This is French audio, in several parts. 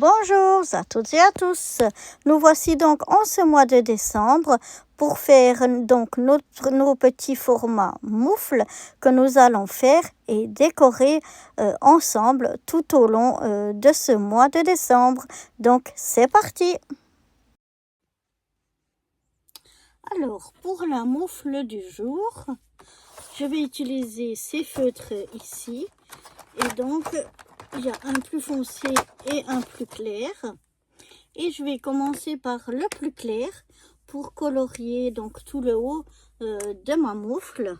Bonjour à toutes et à tous. Nous voici donc en ce mois de décembre pour faire donc nos petits formats moufles que nous allons faire et décorer ensemble tout au long de ce mois de décembre. Donc c'est parti. Alors pour la moufle du jour, je vais utiliser ces feutres ici et donc il y a un plus foncé et un plus clair. Et je vais commencer par le plus clair pour colorier donc tout le haut de ma moufle.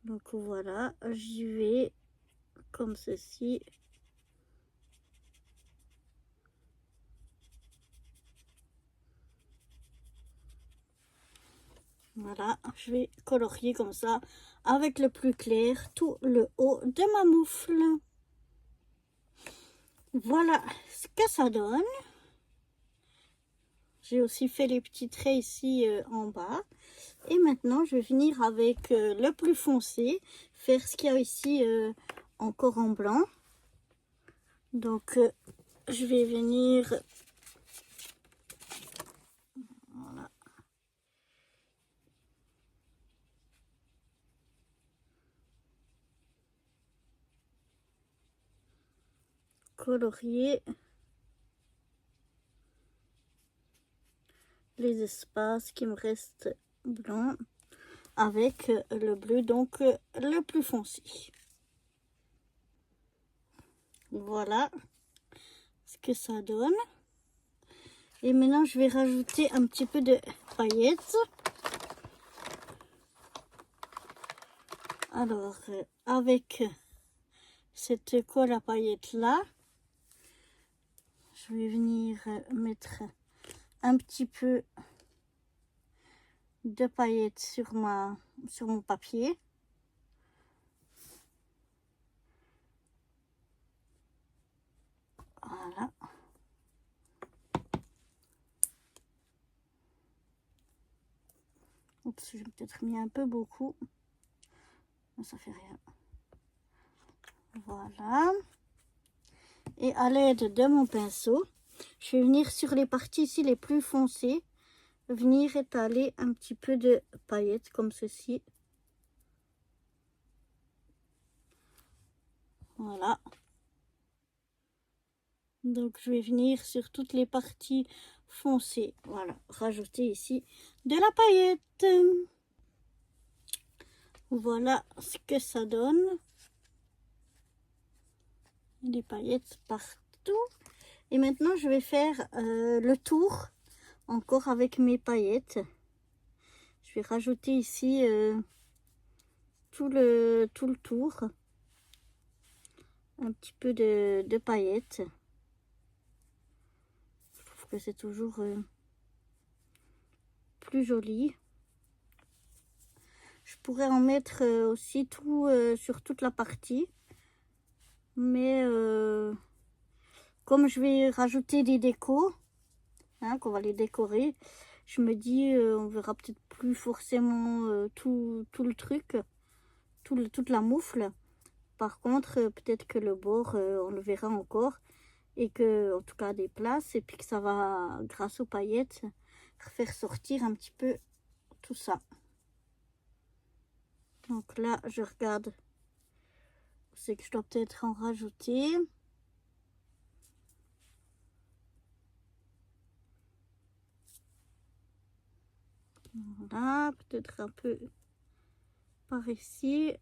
Donc voilà, j'y vais comme ceci. Voilà, je vais colorier comme ça avec le plus clair tout le haut de ma moufle. Voilà ce que ça donne. J'ai aussi fait les petits traits ici en bas. Et maintenant, je vais venir avec le plus foncé, faire ce qu'il y a ici encore en blanc. Donc, je vais venir... Voilà. Colorier les espaces qui me restent blancs avec le bleu, donc le plus foncé. Voilà ce que ça donne. Et maintenant, je vais rajouter un petit peu de paillettes. Alors, avec cette colle à paillettes là, je vais venir mettre un petit peu de paillettes sur mon papier. Voilà. Oups, j'ai peut-être mis un peu beaucoup. Mais ça fait rien. Voilà. Et à l'aide de mon pinceau, je vais venir sur les parties ici les plus foncées, venir étaler un petit peu de paillettes comme ceci. Voilà. Donc je vais venir sur toutes les parties foncées. Voilà, rajouter ici de la paillette. Voilà ce que ça donne. Des paillettes partout. Et maintenant je vais faire le tour encore avec mes paillettes. Je vais rajouter ici tout le tour. Un petit peu de paillettes. Je trouve que c'est toujours plus joli. Je pourrais en mettre aussi tout sur toute la partie. Mais comme je vais rajouter des décos, hein, qu'on va les décorer, je me dis on verra peut-être plus forcément tout le truc, toute la moufle. Par contre, peut-être que le bord, on le verra encore. Et que, en tout cas, des places. Et puis que ça va, grâce aux paillettes, faire sortir un petit peu tout ça. Donc là, je regarde. C'est que je dois peut-être en rajouter. Voilà, peut-être un peu par ici.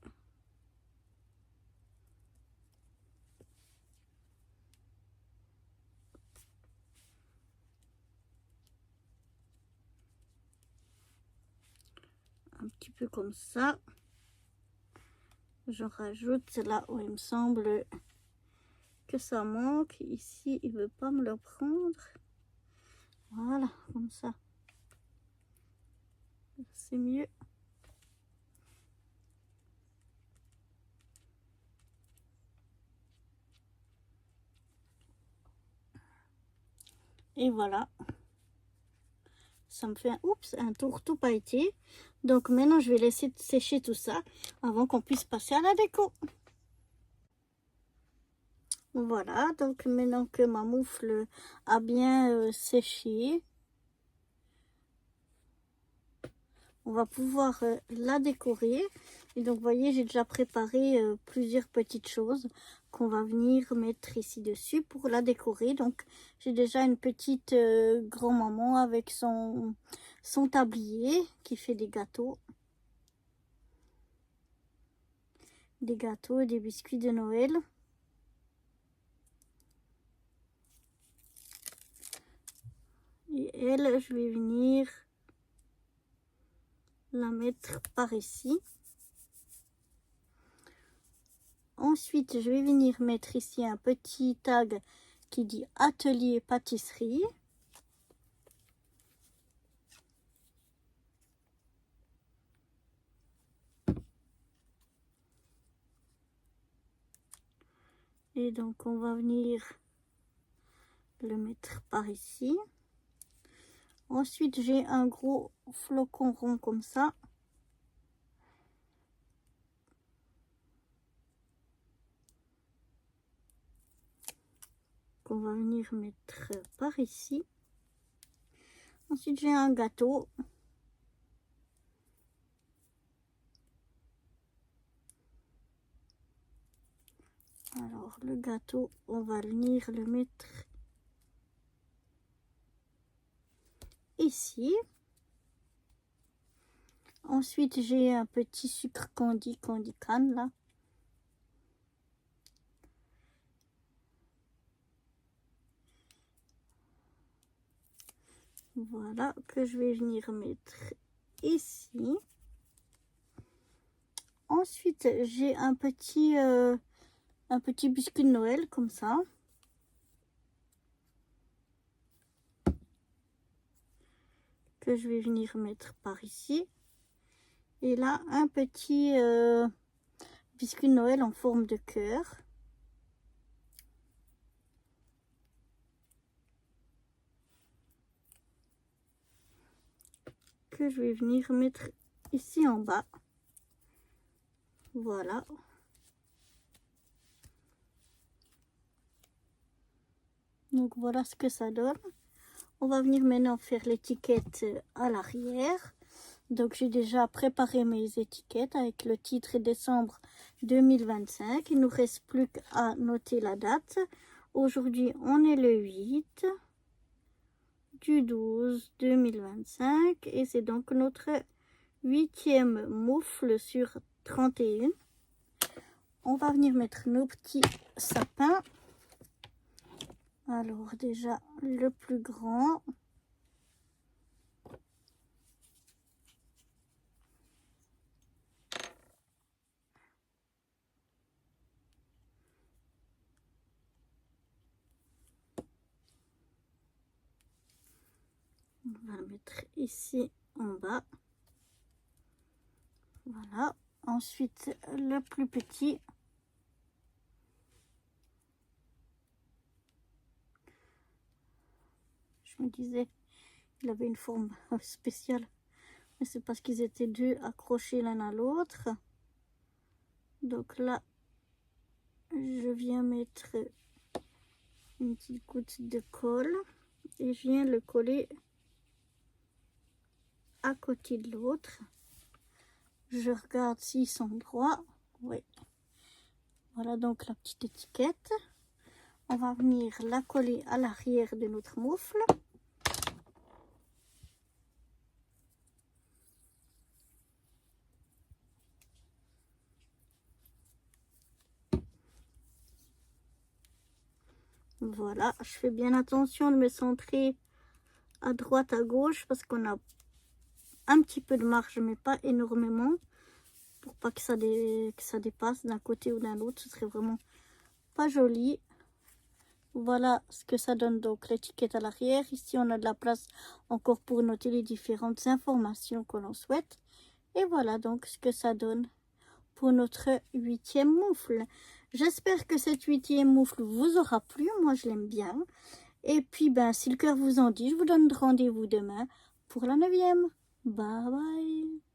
Un petit peu comme ça. Je rajoute là où il me semble que ça manque. Ici, il veut pas me le prendre. Voilà, comme ça. C'est mieux. Et voilà. Ça me fait un tour tout pailleté. Donc maintenant, je vais laisser sécher tout ça avant qu'on puisse passer à la déco. Voilà, donc maintenant que ma moufle a bien séché, on va pouvoir la décorer. Et donc, vous voyez, j'ai déjà préparé plusieurs petites choses qu'on va venir mettre ici dessus pour la décorer. Donc, j'ai déjà une petite grand-maman avec son tablier qui fait des gâteaux. Des gâteaux et des biscuits de Noël. Et elle, je vais venir la mettre par ici. Ensuite, je vais venir mettre ici un petit tag qui dit atelier pâtisserie. Et donc, on va venir le mettre par ici. Ensuite, j'ai un gros flocon rond comme ça. Qu'on va venir mettre par ici. Ensuite, j'ai un gâteau. Alors, le gâteau, on va venir le mettre ici. Ensuite, j'ai un petit sucre candy canne là. Voilà, que je vais venir mettre ici. Ensuite, j'ai un petit biscuit de Noël comme ça. Que je vais venir mettre par ici. Et là, un petit biscuit de Noël en forme de cœur. Que je vais venir mettre ici en bas. Voilà. Donc voilà ce que ça donne. On va venir maintenant faire l'étiquette à l'arrière. Donc j'ai déjà préparé mes étiquettes avec le titre décembre 2025. Il ne nous reste plus qu'à noter la date. Aujourd'hui, on est le 8 du 12 2025 et c'est donc notre 8e moufle sur 31. On va venir mettre nos petits sapins. Alors déjà le plus grand. On va le mettre ici en bas. Voilà. Ensuite le plus petit. Je me disais, il avait une forme spéciale. Mais c'est parce qu'ils étaient deux accrochés l'un à l'autre. Donc là, je viens mettre une petite goutte de colle. Et je viens le coller à côté de l'autre. Je regarde s'ils sont droits. Oui. Voilà donc la petite étiquette. On va venir la coller à l'arrière de notre moufle. Voilà, je fais bien attention de me centrer à droite, à gauche, parce qu'on a un petit peu de marge, mais pas énormément, pour pas que ça dépasse d'un côté ou d'un autre. Ce serait vraiment pas joli. Voilà ce que ça donne, donc l'étiquette à l'arrière. Ici, on a de la place encore pour noter les différentes informations que l'on souhaite. Et voilà donc ce que ça donne pour notre 8e moufle. J'espère que cette 8e moufle vous aura plu. Moi, je l'aime bien. Et puis, ben, si le cœur vous en dit, je vous donne rendez-vous demain pour la 9e. Bye bye.